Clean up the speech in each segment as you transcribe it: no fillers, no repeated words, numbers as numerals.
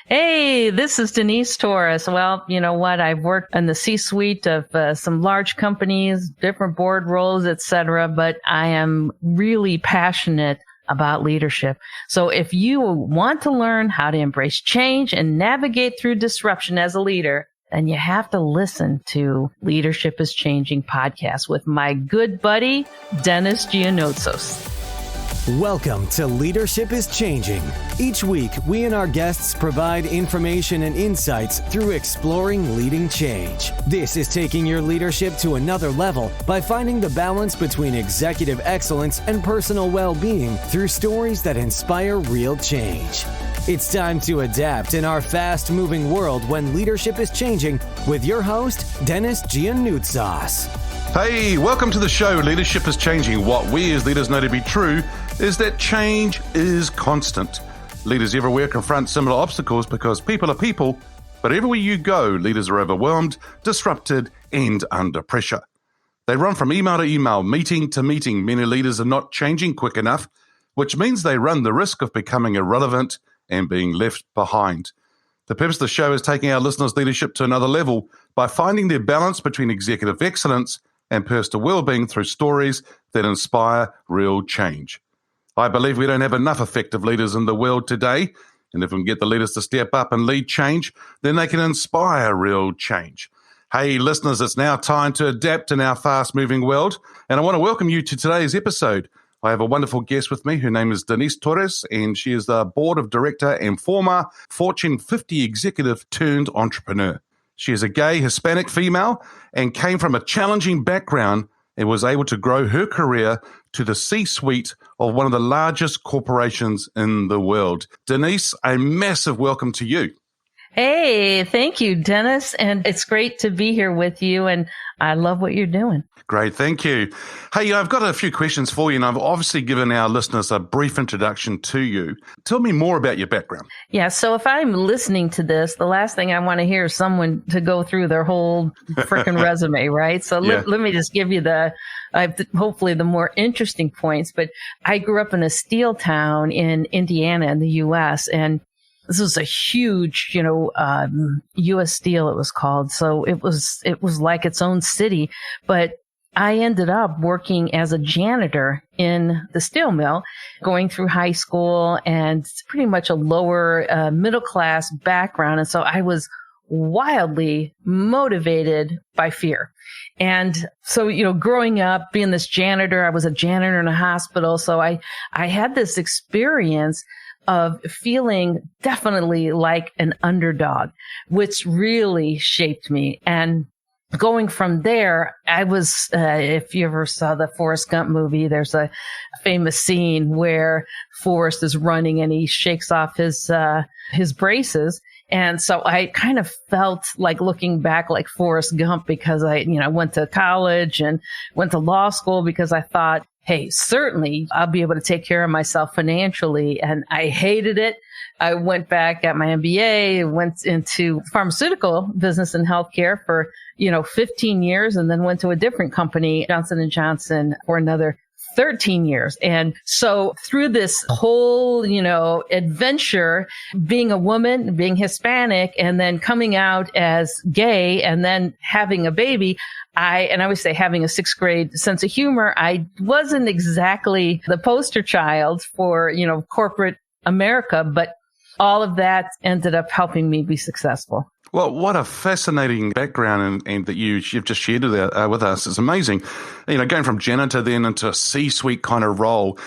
Hey, this is Denice Torres. Well, you know what? I've worked in the C-suite of some large companies, different board roles, etc., but I am really passionate about leadership. So if you want to learn how to embrace change and navigate through disruption as a leader, then you have to listen to Leadership is Changing podcast with my good buddy, Denice Torres. Welcome to Leadership is Changing. Each week, we and our guests provide information and insights through exploring leading change. This is taking your leadership to another level by finding the balance between executive excellence and personal well-being through stories that inspire real change. It's time to adapt in our fast-moving world when leadership is changing with your host, Denice Torres. Hey, welcome to the show, Leadership is Changing. What we as leaders know to be true is that change is constant. Leaders everywhere confront similar obstacles because people are people, but everywhere you go, leaders are overwhelmed, disrupted, and under pressure. They run from email to email, meeting to meeting. Many leaders are not changing quick enough, which means they run the risk of becoming irrelevant and being left behind. The purpose of the show is taking our listeners' leadership to another level by finding their balance between executive excellence and personal well-being through stories that inspire real change. I believe we don't have enough effective leaders in the world today, and if we can get the leaders to step up and lead change, then they can inspire real change. Hey, listeners, it's now time to adapt in our fast-moving world, and I want to welcome you to today's episode. I have a wonderful guest with me. Her name is Denice Torres, and she is the board of director and former Fortune 50 executive turned entrepreneur. She is a gay Hispanic female and came from a challenging background and was able to grow her career to the C-suite of one of the largest corporations in the world. Denice, a massive welcome to you. Hey, thank you, Denice. And it's great to be here with you. And I love what you're doing. Great, thank you. Hey, I've got a few questions for you, and I've obviously given our listeners a brief introduction to you. Tell me more about your background. Yeah, so if I'm listening to this, the last thing I want to hear is someone to go through their whole freaking resume, right? So let me just give you hopefully the more interesting points. But I grew up in a steel town in Indiana in the U.S., and this was a huge, U.S. Steel, it was called. So it was like its own city. But I ended up working as a janitor in the steel mill, going through high school and pretty much a lower middle class background. And so I was wildly motivated by fear. And so, growing up, being this janitor, I was a janitor in a hospital. So I had this experience of feeling definitely like an underdog, which really shaped me. And going from there, I was, if you ever saw the Forrest Gump movie, there's a famous scene where Forrest is running and he shakes off his braces. And so I kind of felt like looking back like Forrest Gump because I went to college and went to law school because I thought, hey, certainly I'll be able to take care of myself financially. And I hated it. I went back, got my MBA, went into pharmaceutical business and healthcare for, 15 years, and then went to a different company, Johnson & Johnson, for another 13 years. And so through this whole, adventure, being a woman, being Hispanic, and then coming out as gay and then having a baby, I always say having a sixth grade sense of humor, I wasn't exactly the poster child for, corporate America, but all of that ended up helping me be successful. Well, what a fascinating background and that you've just shared with us. It's amazing. Going from janitor then into a C-suite kind of role.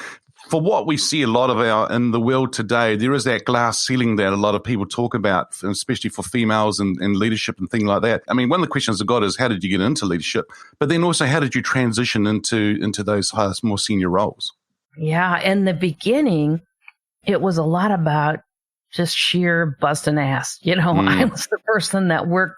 For what we see a lot in the world today, there is that glass ceiling that a lot of people talk about, especially for females and leadership and things like that. I mean, one of the questions I've got is how did you get into leadership? But then also, how did you transition into those highest, more senior roles? Yeah, in the beginning, it was a lot about just sheer busting ass. I was the person that worked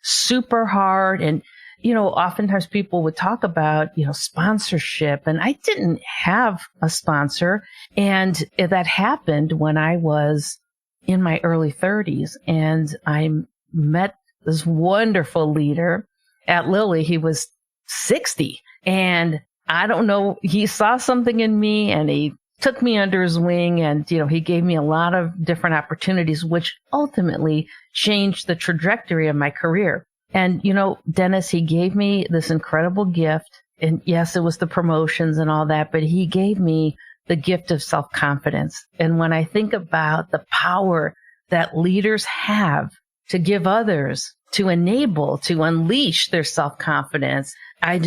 super hard. And, oftentimes people would talk about, sponsorship. And I didn't have a sponsor. And that happened when I was in my early 30s. And I met this wonderful leader at Lilly. He was 60. And I don't know, he saw something in me and he took me under his wing, and, he gave me a lot of different opportunities, which ultimately changed the trajectory of my career. And, Denice, he gave me this incredible gift. And yes, it was the promotions and all that, but he gave me the gift of self-confidence. And when I think about the power that leaders have to give others, to enable, to unleash their self-confidence, I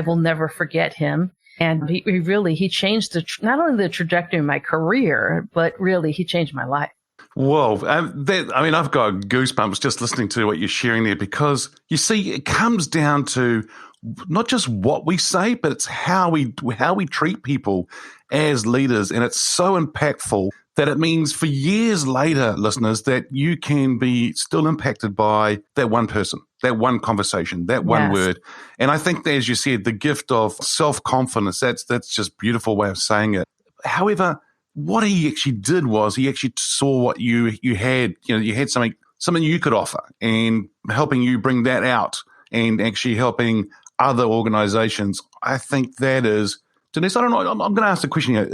will never forget him. And he changed not only the trajectory of my career, but really he changed my life. Whoa. I've got goosebumps just listening to what you're sharing there, because you see, it comes down to not just what we say, but it's how we treat people as leaders. And it's so impactful that it means for years later, listeners, that you can be still impacted by that one person, that one conversation, that one word. And I think that, as you said, the gift of self-confidence, that's just a beautiful way of saying it. However, what he actually did was he actually saw what you had, you had something you could offer, and helping you bring that out and actually helping other organizations. I think that is, Denice, I don't know, I'm going to ask the question here.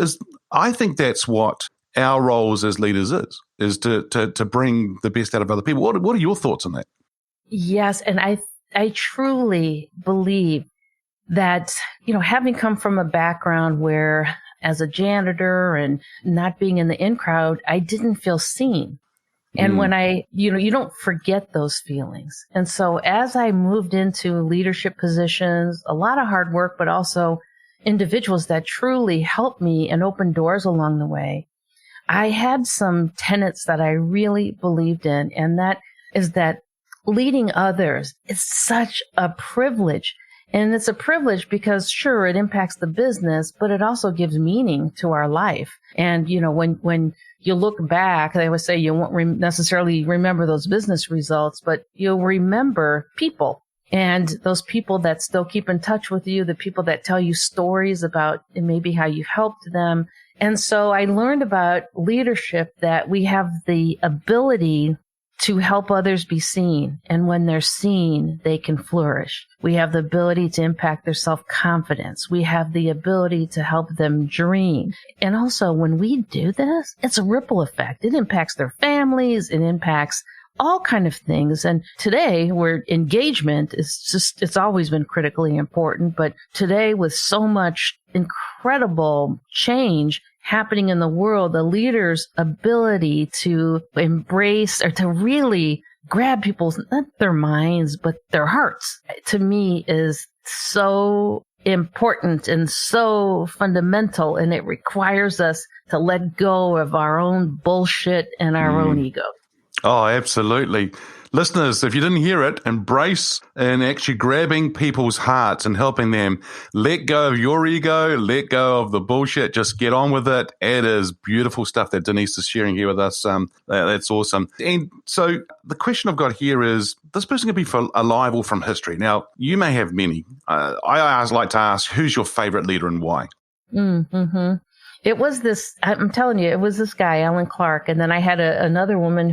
I think that's what our roles as leaders is to bring the best out of other people. What are your thoughts on that? Yes. And I truly believe that, having come from a background where, as a janitor and not being in the in crowd, I didn't feel seen. And when you don't forget those feelings. And so as I moved into leadership positions, a lot of hard work, but also individuals that truly helped me and opened doors along the way, I had some tenets that I really believed in. And that is that leading others is such a privilege. And it's a privilege because, sure, it impacts the business, but it also gives meaning to our life. And, when you look back, they always say you won't necessarily remember those business results, but you'll remember people, and those people that still keep in touch with you, the people that tell you stories about maybe how you helped them. And so I learned about leadership that we have the ability to help others be seen. And when they're seen, they can flourish. We have the ability to impact their self-confidence. We have the ability to help them dream. And also, when we do this, it's a ripple effect. It impacts their families. It impacts all kind of things. And today, where engagement it's always been critically important. But today, with so much incredible change happening in the world, the leader's ability to embrace or to really grab people's, not their minds, but their hearts, to me is so important and so fundamental. And it requires us to let go of our own bullshit and our own ego. Oh, absolutely. Listeners, if you didn't hear it, embrace and actually grabbing people's hearts and helping them. Let go of your ego, let go of the bullshit, just get on with it. It is beautiful stuff that Denice is sharing here with us. That's awesome. And so the question I've got here is, this person could be alive or from history. Now, you may have many. I always like to ask, who's your favorite leader and why? It was this, I'm telling you, it was this guy, Ellen Clark. And then I had a woman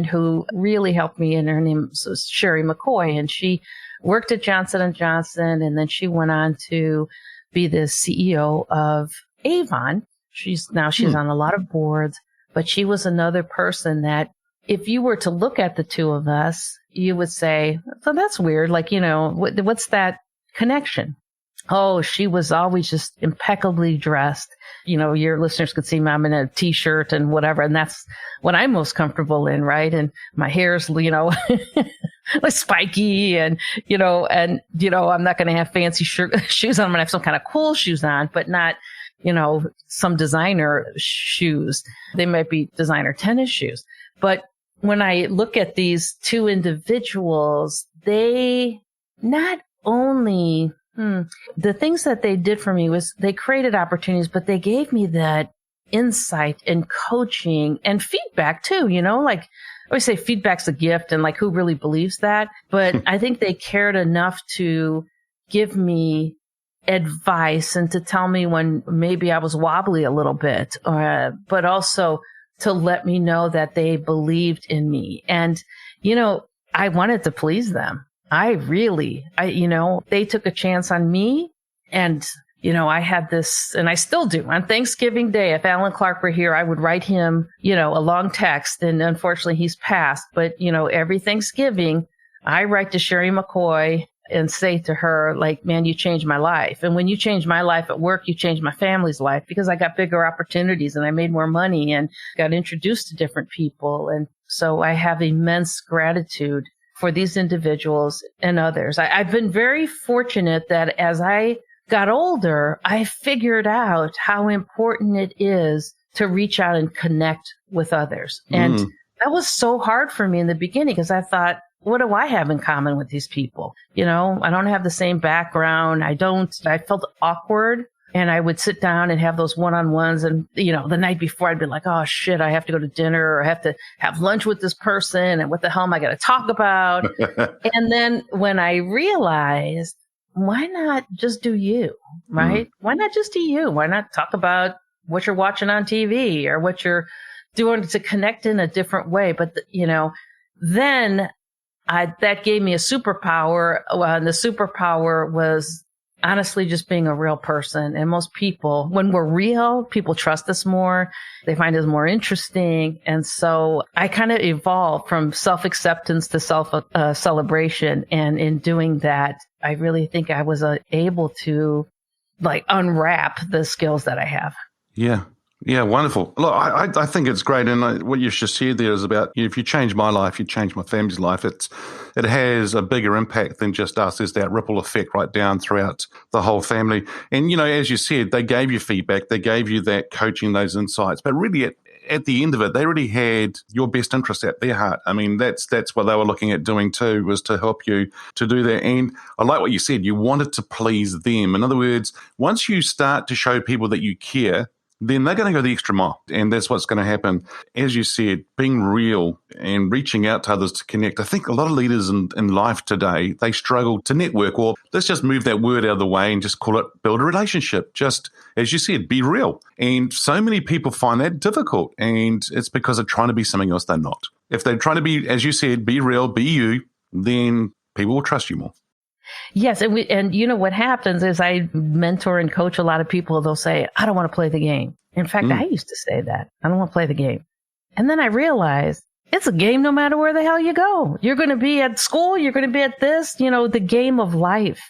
who really helped me, and her name was Sherry McCoy. And she worked at Johnson & Johnson. And then she went on to be the CEO of Avon. She's on a lot of boards, but she was another person that if you were to look at the two of us, you would say, so that's weird. Like, what's that connection? Oh, she was always just impeccably dressed. Your listeners could see me, I'm in a t-shirt and whatever. And that's what I'm most comfortable in, right? And my hair's, like spiky and I'm not going to have fancy shoes on. I'm going to have some kind of cool shoes on, but not, some designer shoes. They might be designer tennis shoes. But when I look at these two individuals, they not only the things that they did for me was they created opportunities, but they gave me that insight and coaching and feedback too, like I always say feedback's a gift, and like who really believes that? But I think they cared enough to give me advice and to tell me when maybe I was wobbly a little bit, but also to let me know that they believed in me. And, I wanted to please them. They took a chance on me, and, I had this, and I still do. On Thanksgiving Day, if Alan Clark were here, I would write him, a long text. And unfortunately, he's passed. But, every Thanksgiving, I write to Sherry McCoy and say to her, like, man, you changed my life. And when you changed my life at work, you changed my family's life, because I got bigger opportunities and I made more money and got introduced to different people. And so I have immense gratitude for these individuals and others. I've been very fortunate that as I got older, I figured out how important it is to reach out and connect with others. And that was so hard for me in the beginning, because I thought, what do I have in common with these people? I don't have the same background. I felt awkward, and I would sit down and have those one-on-ones. And, the night before I'd be like, oh shit, I have to go to dinner, or I have to have lunch with this person. And what the hell am I going to talk about? And then when I realized, why not just do you, right? Why not just do you? Why not talk about what you're watching on TV or what you're doing to connect in a different way? But, then that gave me a superpower. And the superpower was honestly just being a real person. And most people, when we're real, people trust us more. They find us more interesting. And so I kind of evolved from self-acceptance to self-celebration. And in doing that, I really think I was able to unwrap the skills that I have. Yeah. Yeah, wonderful. Look, I think it's great. And what you've just said there is about, if you change my life, you change my family's life. It has a bigger impact than just us. There's that ripple effect right down throughout the whole family. And, as you said, they gave you feedback. They gave you that coaching, those insights. But really, at the end of it, they already had your best interest at their heart. I mean, that's what they were looking at doing too, was to help you to do that. And I like what you said. You wanted to please them. In other words, once you start to show people that you care, then they're going to go the extra mile. And that's what's going to happen. As you said, being real and reaching out to others to connect. I think a lot of leaders in life today, they struggle to network, or let's just move that word out of the way and just call it build a relationship. Just, as you said, be real. And so many people find that difficult. And it's because they're trying to be something else they're not. If they're trying to be, as you said, be real, be you, then people will trust you more. Yes. And what happens is I mentor and coach a lot of people. They'll say, I don't want to play the game. In fact, I used to say that. I don't want to play the game. And then I realized it's a game no matter where the hell you go. You're going to be at school. You're going to be at this, the game of life.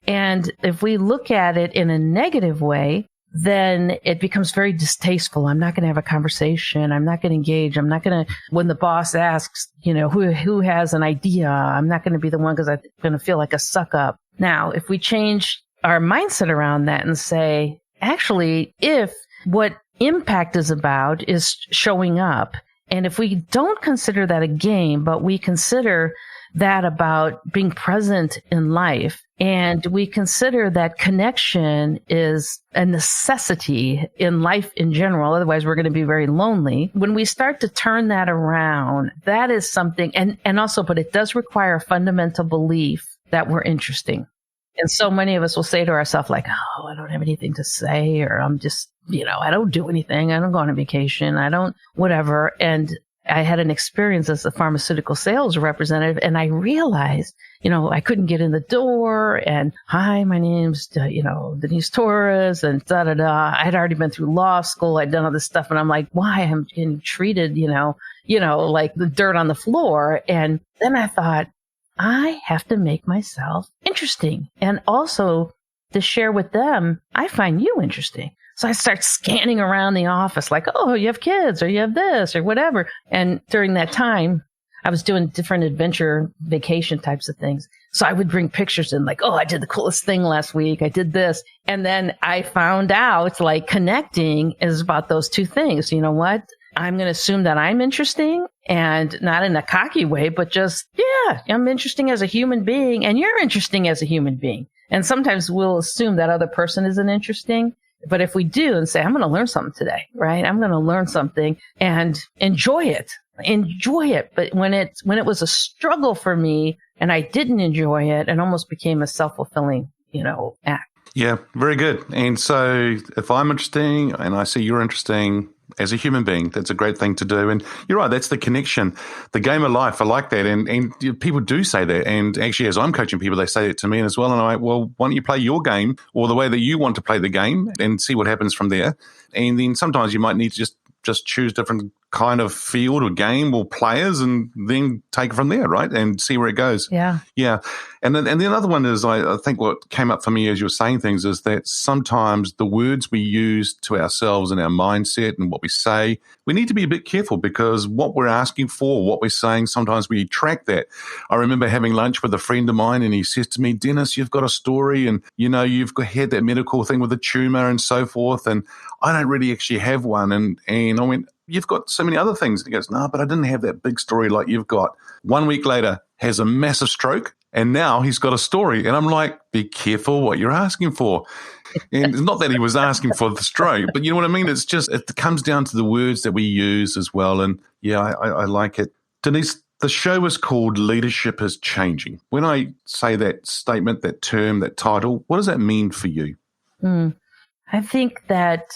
And if we look at it in a negative way, then it becomes very distasteful. I'm not going to have a conversation. I'm not going to engage. I'm not going to, when the boss asks, who has an idea, I'm not going to be the one, because I'm going to feel like a suck up. Now, if we change our mindset around that and say, actually, if what impact is about is showing up, and if we don't consider that a game, but we consider that about being present in life, and we consider that connection is a necessity in life in general, otherwise we're going to be very lonely. When we start to turn that around, that is something, and also, but it does require a fundamental belief that we're interesting. And so many of us will say to ourselves, like, oh, I don't have anything to say, or I'm just, I don't do anything. I don't go on a vacation. I don't, whatever. And I had an experience as a pharmaceutical sales representative, and I realized, I couldn't get in the door, and hi, my name's, Denice Torres, and da-da-da. I had already been through law school. I'd done all this stuff, and I'm like, why am I getting treated, like the dirt on the floor? And then I thought, I have to make myself interesting, and also to share with them, I find you interesting. So I start scanning around the office like, oh, you have kids, or you have this, or whatever. And during that time, I was doing different adventure vacation types of things. So I would bring pictures in like, oh, I did the coolest thing last week. I did this. And then I found out like connecting is about those two things. You know what? I'm going to assume that I'm interesting, and not in a cocky way, but just, yeah, I'm interesting as a human being, and you're interesting as a human being. And sometimes we'll assume that other person isn't interesting. But if we do and say, I'm going to learn something today, right? I'm going to learn something and enjoy it. But when it was a struggle for me and I didn't enjoy it, it almost became a self-fulfilling, act. Yeah, very good. And so if I'm interesting and I see you're interesting, as a human being. That's a great thing to do. And you're right, that's the connection, the game of life. I like that. And people do say that. And actually, as I'm coaching people, they say it to me as well. And I'm like, well, why don't you play your game or the way that you want to play the game and see what happens from there? And then sometimes you might need to just choose different kind of field or game or players and then take it from there, right? And see where it goes. Yeah. Yeah. And then the other one is, I think what came up for me as you were saying things is that sometimes the words we use to ourselves and our mindset and what we say, we need to be a bit careful because what we're asking for, what we're saying, sometimes we track that. I remember having lunch with a friend of mine and he says to me, Denice, you've got a story and, you've had that medical thing with the tumor and so forth. And I don't really actually have one. And I went, you've got so many other things. And he goes, no, but I didn't have that big story like you've got. 1 week later, has a massive stroke, and now he's got a story. And I'm like, be careful what you're asking for. And it's not that he was asking for the stroke, but you know what I mean? It's just, it comes down to the words that we use as well. And yeah, I like it. Denice, the show is called Leadership is Changing. When I say that statement, that term, that title, what does that mean for you? I think that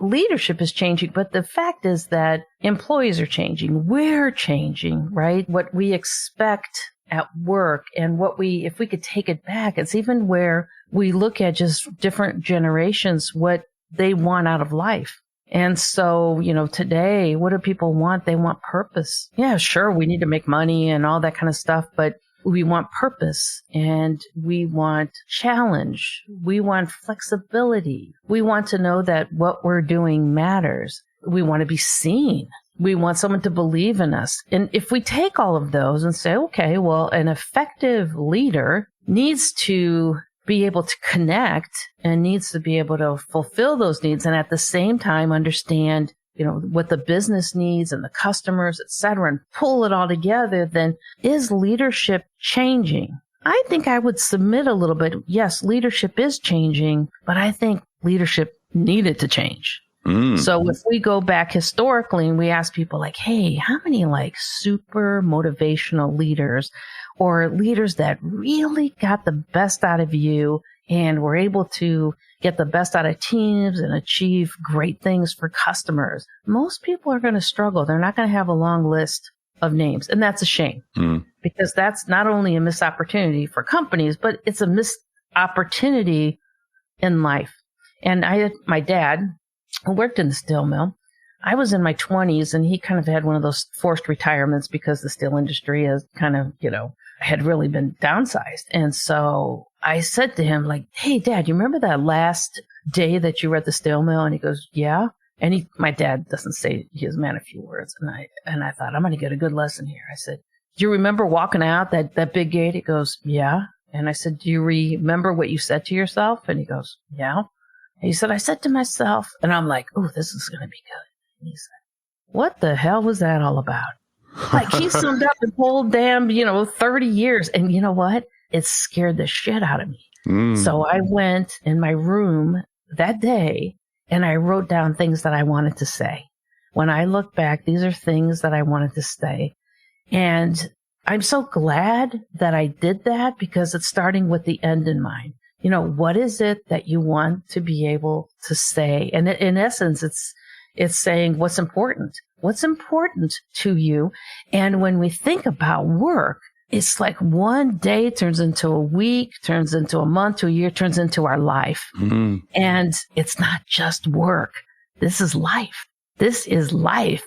leadership is changing, but the fact is that employees are changing. We're changing, right? What we expect at work and if we could take it back, it's even where we look at just different generations, what they want out of life. And so, today, what do people want? They want purpose. Yeah, sure, we need to make money and all that kind of stuff, but we want purpose and we want challenge. We want flexibility. We want to know that what we're doing matters. We want to be seen. We want someone to believe in us. And if we take all of those and say, okay, well, an effective leader needs to be able to connect and needs to be able to fulfill those needs and at the same time understand what the business needs and the customers, et cetera, and pull it all together, then is leadership changing? I think I would submit a little bit. Yes, leadership is changing, but I think leadership needed to change. So if we go back historically and we ask people like, hey, how many super motivational leaders or leaders that really got the best out of you and were able to get the best out of teams and achieve great things for customers, most people are going to struggle. They're not going to have a long list of names. And that's a shame because that's not only a missed opportunity for companies, but it's a missed opportunity in life. And my dad, who worked in the steel mill, I was in my 20s and he kind of had one of those forced retirements because the steel industry has kind of, had really been downsized. And so I said to him hey, Dad, you remember that last day that you were at the steel mill? And he goes, yeah. And my dad doesn't say, he is a man of few words. And I thought, I'm going to get a good lesson here. I said, do you remember walking out that big gate? He goes, yeah. And I said, do you remember what you said to yourself? And he goes, yeah. And he said, I said to myself, and I'm like, oh, this is going to be good. And he said, what the hell was that all about? He summed up the whole damn, 30 years. And you know what? It scared the shit out of me. So I went in my room that day and I wrote down things that I wanted to say. When I look back, these are things that I wanted to say. And I'm so glad that I did that because it's starting with the end in mind. What is it that you want to be able to say? And in essence, it's saying what's important to you. And when we think about work, it's like one day turns into a week, turns into a month, to a year, turns into our life. And it's not just work. This is life.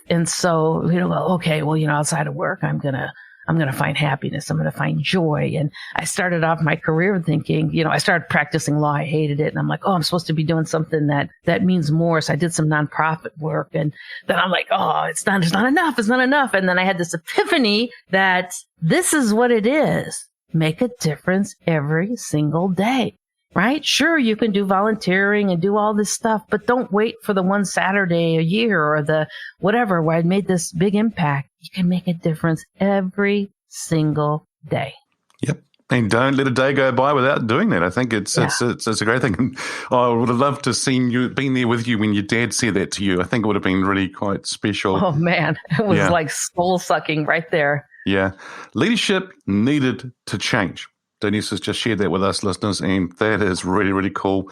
And so, okay, well, outside of work, I'm going to find happiness. I'm going to find joy. And I started off my career thinking, I started practicing law. I hated it. And I'm like, oh, I'm supposed to be doing something that means more. So I did some nonprofit work. And then I'm like, oh, it's not enough. It's not enough. And then I had this epiphany that this is what it is. Make a difference every single day, right? Sure, you can do volunteering and do all this stuff, but don't wait for the one Saturday a year or the whatever where I made this big impact. You can make a difference every single day. Yep. And don't let a day go by without doing that. I think it's a great thing. I would have loved to have been there with you when your dad said that to you. I think it would have been really quite special. Oh, man. It was like soul sucking right there. Yeah. Leadership needed to change. Denice has just shared that with us, listeners, and that is really, really cool.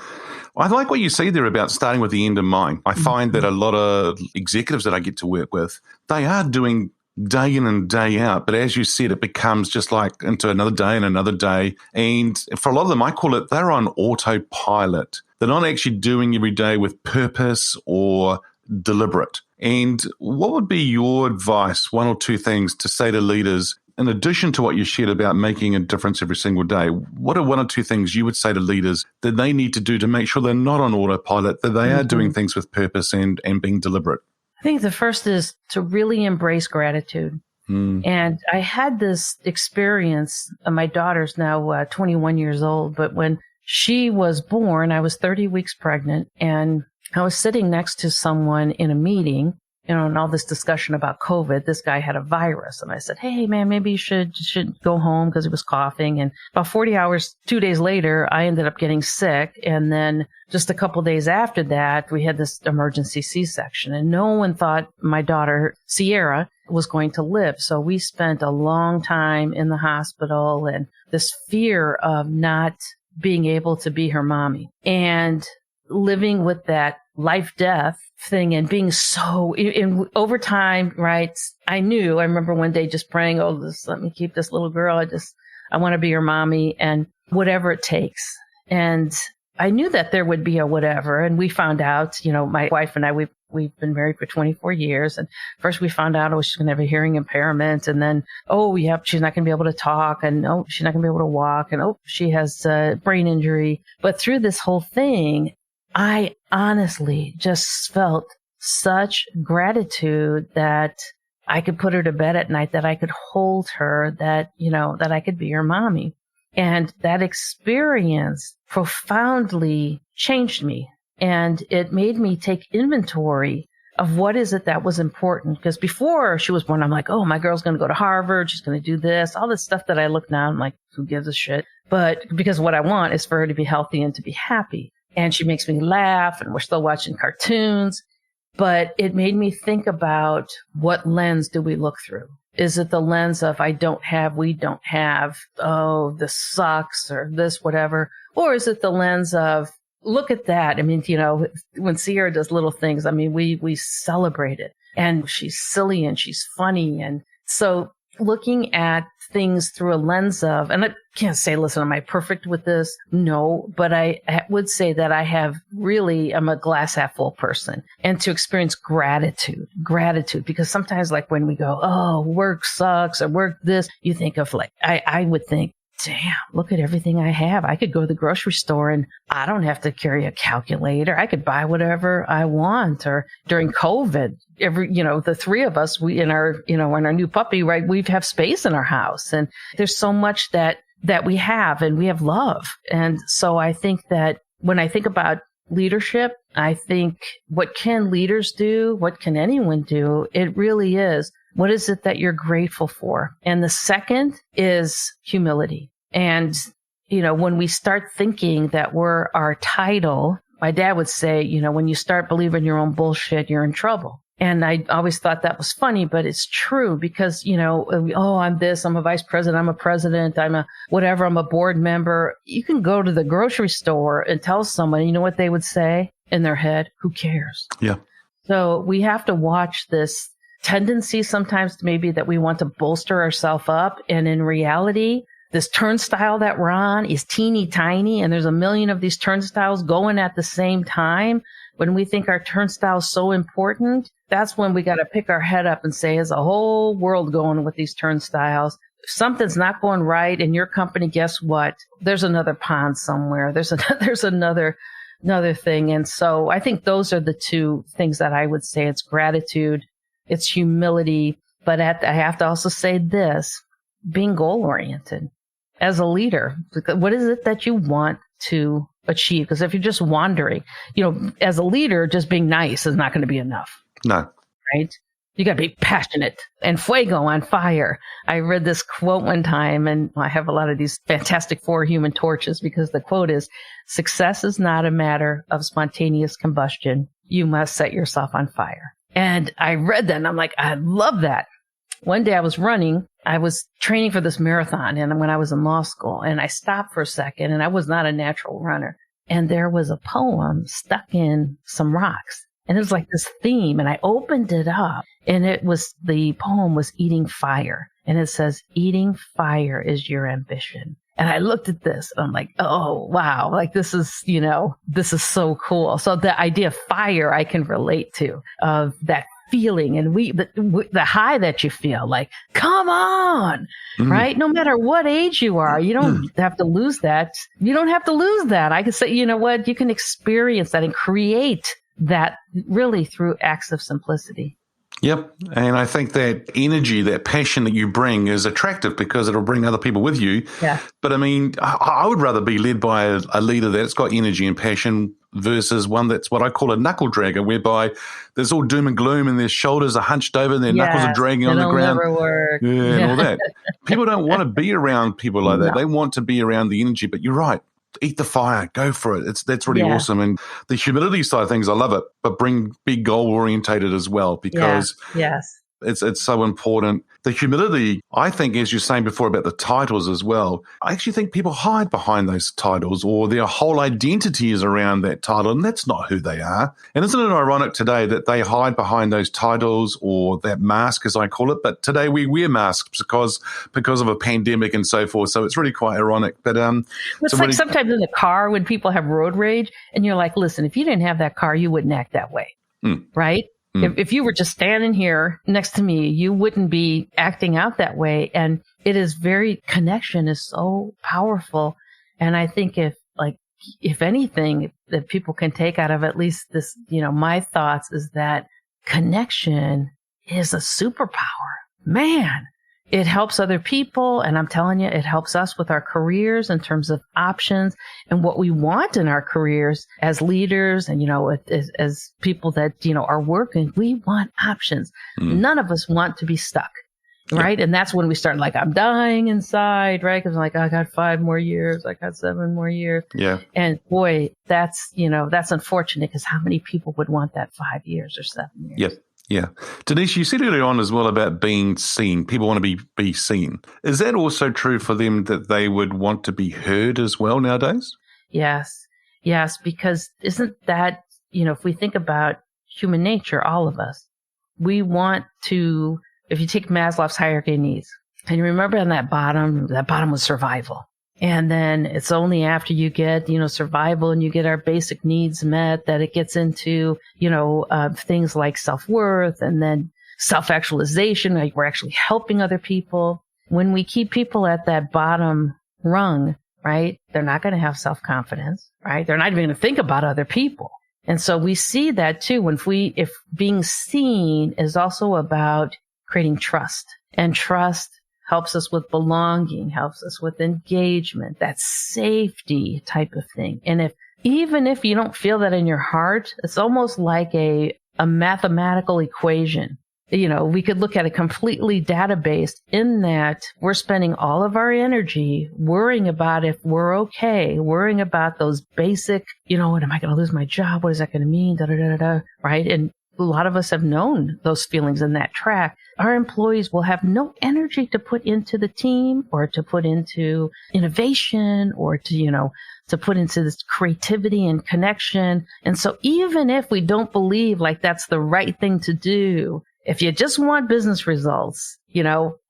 I like what you say there about starting with the end in mind. I find that a lot of executives that I get to work with, they are doing day in and day out. But as you said, it becomes just like into another day and another day. And for a lot of them, I call it they're on autopilot. They're not actually doing every day with purpose or deliberate. And what would be your advice, one or two things to say to leaders, in addition to what you shared about making a difference every single day? What are one or two things you would say to leaders that they need to do to make sure they're not on autopilot, that they are doing things with purpose and being deliberate? I think the first is to really embrace gratitude. And I had this experience. My daughter's now 21 years old, but when she was born, I was 30 weeks pregnant, and I was sitting next to someone in a meeting, and all this discussion about COVID. This guy had a virus, and I said, "Hey, man, maybe you should go home," because he was coughing. And about 40 hours, 2 days later, I ended up getting sick. And then just a couple days after that, we had this emergency C-section, and no one thought my daughter, Sierra, was going to live. So we spent a long time in the hospital, and this fear of not being able to be her mommy and living with that life-death thing and being so in over time, right? I remember one day just praying, let me keep this little girl. I want to be her mommy, and whatever it takes. And I knew that there would be a whatever. And we found out, my wife and I, we've been married for 24 years. And first we found out, she's going to have a hearing impairment. And then, she's not going to be able to talk. And she's not going to be able to walk. And she has a brain injury. But through this whole thing, I honestly just felt such gratitude that I could put her to bed at night, that I could hold her, that I could be her mommy. And that experience profoundly changed me. And it made me take inventory of what is it that was important. Because before she was born, I'm like, my girl's going to go to Harvard. She's going to do this, all this stuff that I look now. I'm like, who gives a shit? But because what I want is for her to be healthy and to be happy. And she makes me laugh, and we're still watching cartoons. But it made me think about, what lens do we look through? Is it the lens of we don't have, this sucks or this, whatever? Or is it the lens of, look at that. I mean, when Sierra does little things, we celebrate it, and she's silly and she's funny. And so looking at things through a lens of, and I can't say, listen, am I perfect with this? No, but I would say that I'm a glass half full person, and to experience gratitude, because sometimes like when we go, work sucks or work this, you think of I would think, damn, look at everything I have. I could go to the grocery store and I don't have to carry a calculator. I could buy whatever I want. Or during COVID, the three of us, we in our new puppy, right? We have space in our house, and there's so much that we have, and we have love. And so I think that when I think about leadership, I think, what can leaders do? What can anyone do? It really is, what is it that you're grateful for? And the second is humility. And, when we start thinking that we're our title, my dad would say, when you start believing your own bullshit, you're in trouble. And I always thought that was funny, but it's true, because, I'm this, I'm a vice president, I'm a president, I'm a whatever, I'm a board member. You can go to the grocery store and tell someone, you know what they would say in their head? Who cares? Yeah. So we have to watch this tendency sometimes maybe that we want to bolster ourselves up. And in reality, this turnstile that we're on is teeny tiny, and there's a million of these turnstiles going at the same time. When we think our turnstile is so important, that's when we got to pick our head up and say, is the whole world going with these turnstiles? If something's not going right in your company, guess what? There's another pond somewhere. There's another thing. And so I think those are the two things that I would say. It's gratitude, it's humility, but I have to also say this, being goal-oriented. As a leader, what is it that you want to achieve? Because if you're just wandering, as a leader, just being nice is not going to be enough. No. Right? You got to be passionate and fuego, on fire. I read this quote one time, and I have a lot of these fantastic 4 human torches, because the quote is, success is not a matter of spontaneous combustion. You must set yourself on fire. And I read that, and I'm like, I love that. One day I was running, I was training for this marathon and when I was in law school, and I stopped for a second, and I was not a natural runner. And there was a poem stuck in some rocks. And it was like this theme. And I opened it up, and the poem was Eating Fire. And it says, eating fire is your ambition. And I looked at this and I'm like, oh, wow. Like this is so cool. So the idea of fire I can relate to, of that feeling, and the high that you feel, like, come on, right? No matter what age you are, you don't have to lose that. You don't have to lose that. I could say, you know what? You can experience that and create that really through acts of simplicity. Yep. And I think that energy, that passion that you bring is attractive because it'll bring other people with you. Yeah. But I mean, I would rather be led by a leader that's got energy and passion versus one that's what I call a knuckle dragger, whereby there's all doom and gloom and their shoulders are hunched over and their knuckles are dragging on the ground. Never work. Yeah, and all that. People don't want to be around people like that. No. They want to be around the energy, but you're right. Eat the fire, go for it. That's really awesome. And the humility side of things, I love it, but be goal orientated as well, because it's so important. The humility, I think, as you're saying before about the titles as well, I actually think people hide behind those titles, or their whole identity is around that title, and that's not who they are. And isn't it ironic today that they hide behind those titles, or that mask, as I call it? But today we wear masks because of a pandemic and so forth. So it's really quite ironic. But it's like sometimes in the car when people have road rage, and you're like, listen, if you didn't have that car, you wouldn't act that way, right? If you were just standing here next to me, you wouldn't be acting out that way. And connection is so powerful. And I think if anything that people can take out of at least this, my thoughts is that connection is a superpower. Man, it helps other people. And I'm telling you, it helps us with our careers in terms of options and what we want in our careers as leaders and, as people that, are working. We want options. None of us want to be stuck. Right. And that's when we start like, I'm dying inside. Right. Because I'm like, I got 5 more years. I got 7 more years. Yeah. And boy, that's unfortunate, because how many people would want that 5 years or 7 years? Yep. Yeah. Denice, you said earlier on as well about being seen. People want to be seen. Is that also true for them, that they would want to be heard as well nowadays? Yes. Yes. Because isn't that, if we think about human nature, all of us, we want to, if you take Maslow's hierarchy of needs, and you remember on that bottom was survival. And then it's only after you get, survival and you get our basic needs met that it gets into, things like self-worth and then self-actualization. Like we're actually helping other people. When we keep people at that bottom rung, right, they're not going to have self-confidence, right? They're not even going to think about other people. And so we see that too, if being seen is also about creating trust, and trust helps us with belonging, helps us with engagement, that safety type of thing. And even if you don't feel that in your heart, it's almost like a mathematical equation. We could look at it completely data-based, in that we're spending all of our energy worrying about if we're okay, worrying about those basic, what am I going to lose my job? What is that going to mean? Right? And a lot of us have known those feelings in that track. Our employees will have no energy to put into the team, or to put into innovation, or to put into this creativity and connection. And so even if we don't believe like that's the right thing to do, if you just want business results,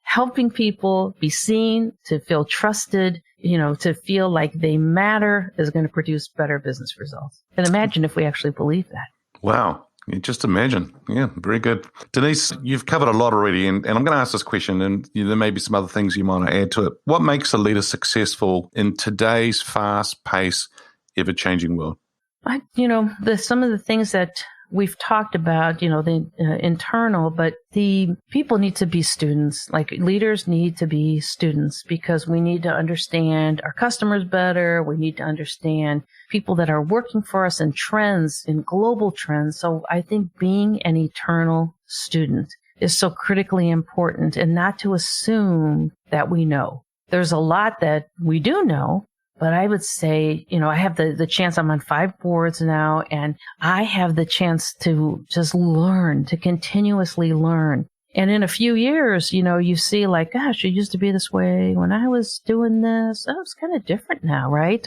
helping people be seen, to feel trusted, to feel like they matter, is going to produce better business results. And imagine if we actually believe that. Wow. Just imagine. Yeah, very good. Denice, you've covered a lot already, and I'm going to ask this question, and there may be some other things you might add to it. What makes a leader successful in today's fast-paced, ever-changing world? Some of the things that we've talked about, the internal, but the people need to be students. Like leaders need to be students, because we need to understand our customers better. We need to understand people that are working for us in trends, in global trends. So I think being an eternal student is so critically important, and not to assume that we know. There's a lot that we do know. But I would say, I have the chance, I'm on 5 boards now, and I have the chance to just learn, to continuously learn. And in a few years, you see like, gosh, it used to be this way when I was doing this. Oh, it's kind of different now, right?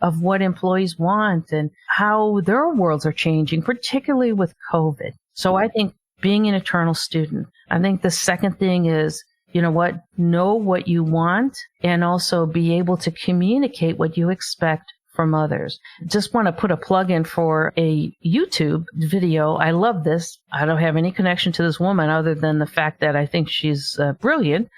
Of what employees want and how their worlds are changing, particularly with COVID. So I think being an eternal student, I think the second thing is, know what you want and also be able to communicate what you expect from others. Just want to put a plug in for a YouTube video. I love this. I don't have any connection to this woman other than the fact that I think she's brilliant.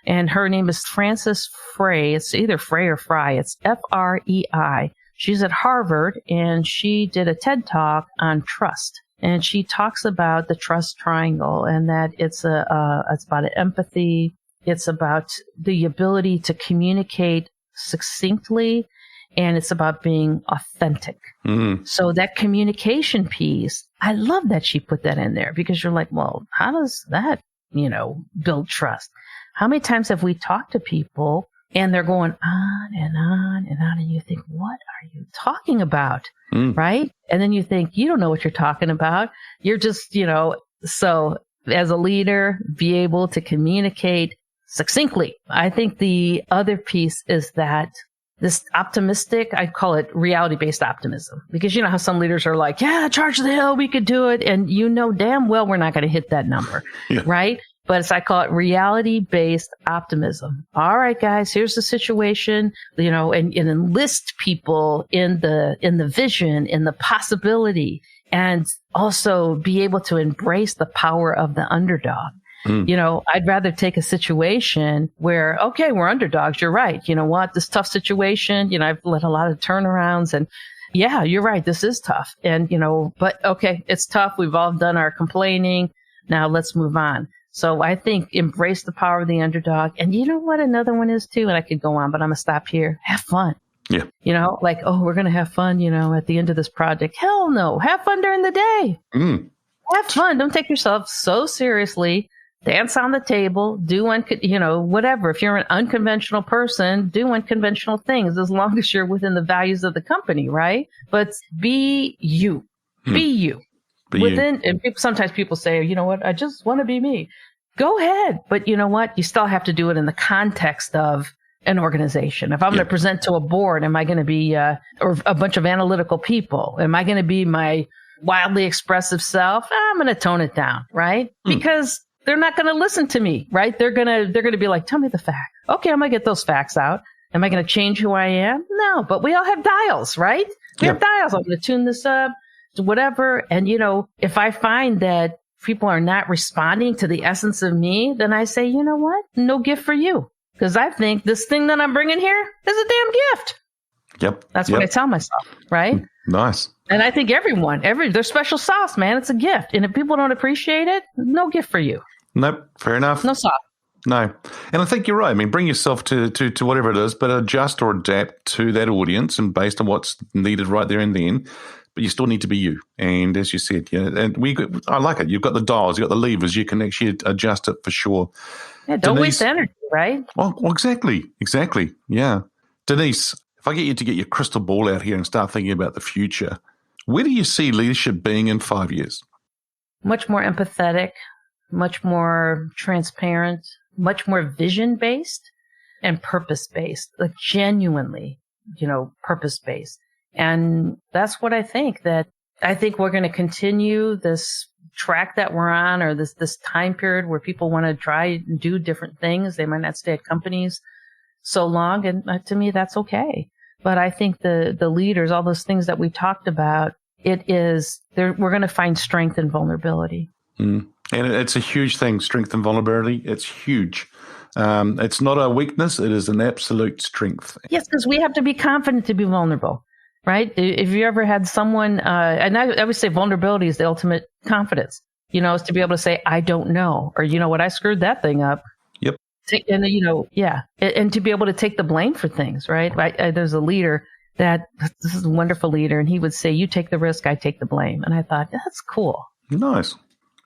And her name is Frances Frey. It's either Frey or Fry. It's Frei. She's at Harvard and she did a TED Talk on trust. And she talks about the trust triangle and that it's about empathy. It's about the ability to communicate succinctly. And it's about being authentic. Mm-hmm. So that communication piece, I love that she put that in there because you're like, well, how does that, build trust? How many times have we talked to people and they're going on and on and on and you think, what are you talking about? Right? And then you think, you don't know what you're talking about. You're just, so as a leader, be able to communicate succinctly. I think the other piece is that this optimistic, I call it reality-based optimism, because you know how some leaders are like, yeah, charge the hill, we could do it. And damn well we're not going to hit that number, right? But I call it reality-based optimism. All right, guys, here's the situation, and enlist people in the vision, in the possibility, and also be able to embrace the power of the underdog. I'd rather take a situation where, okay, we're underdogs. You're right. You know what? This tough situation, I've led a lot of turnarounds and yeah, you're right. This is tough. And, but okay, it's tough. We've all done our complaining. Now let's move on. So I think embrace the power of the underdog. And you know what? Another one is too, and I could go on, but I'm going to stop here. Have fun. Yeah. Like, oh, we're going to have fun, at the end of this project. Hell no. Have fun during the day. Have fun. Don't take yourself so seriously. Dance on the table, do whatever. If you're an unconventional person, do unconventional things as long as you're within the values of the company, right? But be you. Be you. And sometimes people say, you know what, I just want to be me. Go ahead. But you know what? You still have to do it in the context of an organization. If I'm going to present to a board, am I going to be or a bunch of analytical people? Am I going to be my wildly expressive self? I'm going to tone it down, right? Because they're not going to listen to me, right? They're going to be like, tell me the fact. Okay, I'm going to get those facts out. Am I going to change who I am? No, but we all have dials, right? We have dials. I'm going to tune this up, whatever. And, if I find that people are not responding to the essence of me, then I say, you know what? No gift for you. Because I think this thing that I'm bringing here is a damn gift. Yep. That's what I tell myself, right? Nice. And I think their special sauce, man, it's a gift. And if people don't appreciate it, no gift for you. Nope, fair enough. No sauce. No. And I think you're right. I mean, bring yourself to whatever it is, but adjust or adapt to that audience and based on what's needed right there and then. But you still need to be you. And as you said, I like it. You've got the dials, you've got the levers. You can actually adjust it for sure. Yeah, don't waste energy, right? Well, exactly. Yeah. Denice, if I get you to get your crystal ball out here and start thinking about the future, where do you see leadership being in 5 years? Much more empathetic, much more transparent, much more vision-based and purpose-based, like genuinely, purpose-based. And that's what I think we're going to continue this track that we're on or this time period where people want to try and do different things. They might not stay at companies so long. And to me, that's okay. But I think the leaders, all those things that we talked about, we're going to find strength and vulnerability. And it's a huge thing, strength and vulnerability. It's huge. It's not a weakness. It is an absolute strength. Yes, because we have to be confident to be vulnerable, right? If you ever had someone, and I would say vulnerability is the ultimate confidence, is to be able to say, I don't know, or you know what, I screwed that thing up. Yep. And, and to be able to take the blame for things, right? There's a leader this is a wonderful leader, and he would say, you take the risk, I take the blame. And I thought, that's cool. Nice.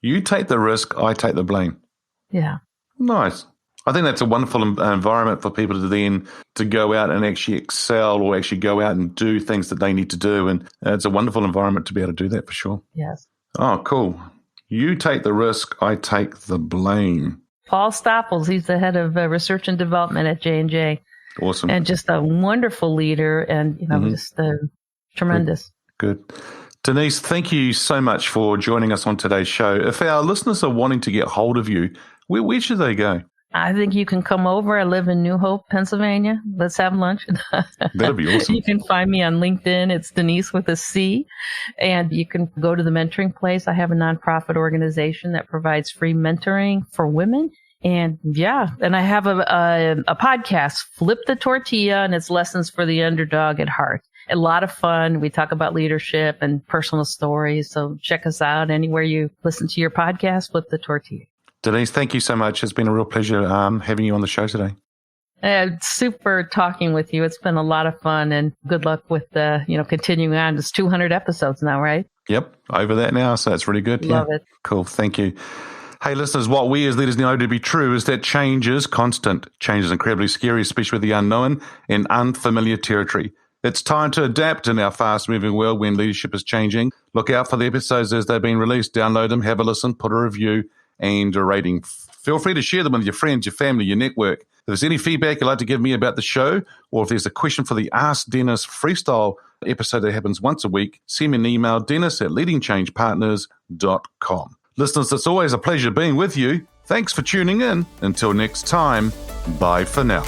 You take the risk, I take the blame. Yeah. Nice. I think that's a wonderful environment for people to go out and actually excel or actually go out and do things that they need to do. And it's a wonderful environment to be able to do that for sure. Yes. Oh, cool. You take the risk, I take the blame. Paul Stoffels, he's the head of research and development at J&J. Awesome. And just a wonderful leader and, just tremendous. Good. Denice, thank you so much for joining us on today's show. If our listeners are wanting to get hold of you, where should they go? I think you can come over. I live in New Hope, Pennsylvania. Let's have lunch. That'd be awesome. You can find me on LinkedIn. It's Denice with a C. And you can go to the mentoring place. I have a nonprofit organization that provides free mentoring for women. And I have a podcast, Flip the Tortilla, and it's lessons for the underdog at heart. A lot of fun. We talk about leadership and personal stories. So check us out anywhere you listen to your podcast, Flip the Tortilla. Denice, thank you so much. It's been a real pleasure having you on the show today. Super talking with you. It's been a lot of fun, and good luck with continuing on. It's 200 episodes now, right? Yep, over that now, so it's really good. Love it. Cool, thank you. Hey, listeners, what we as leaders know to be true is that change is constant. Change is incredibly scary, especially with the unknown and unfamiliar territory. It's time to adapt in our fast-moving world when leadership is changing. Look out for the episodes as they've been released. Download them, have a listen, put a review, and a rating. Feel free to share them with your friends, your family, your network. If there's any feedback you'd like to give me about the show, or if there's a question for the Ask Denice freestyle episode that happens once a week, send me an email, denice@leadingchangepartners.com. Listeners, it's always a pleasure being with you. Thanks for tuning in. Until next time, bye for now.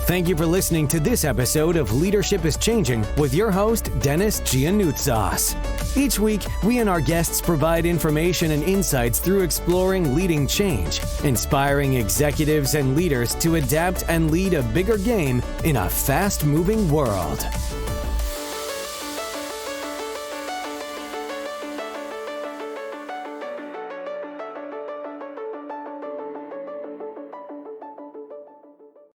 Thank you for listening to this episode of Leadership is Changing with your host, Denice Giannoutsas. Each week, we and our guests provide information and insights through exploring leading change, inspiring executives and leaders to adapt and lead a bigger game in a fast-moving world.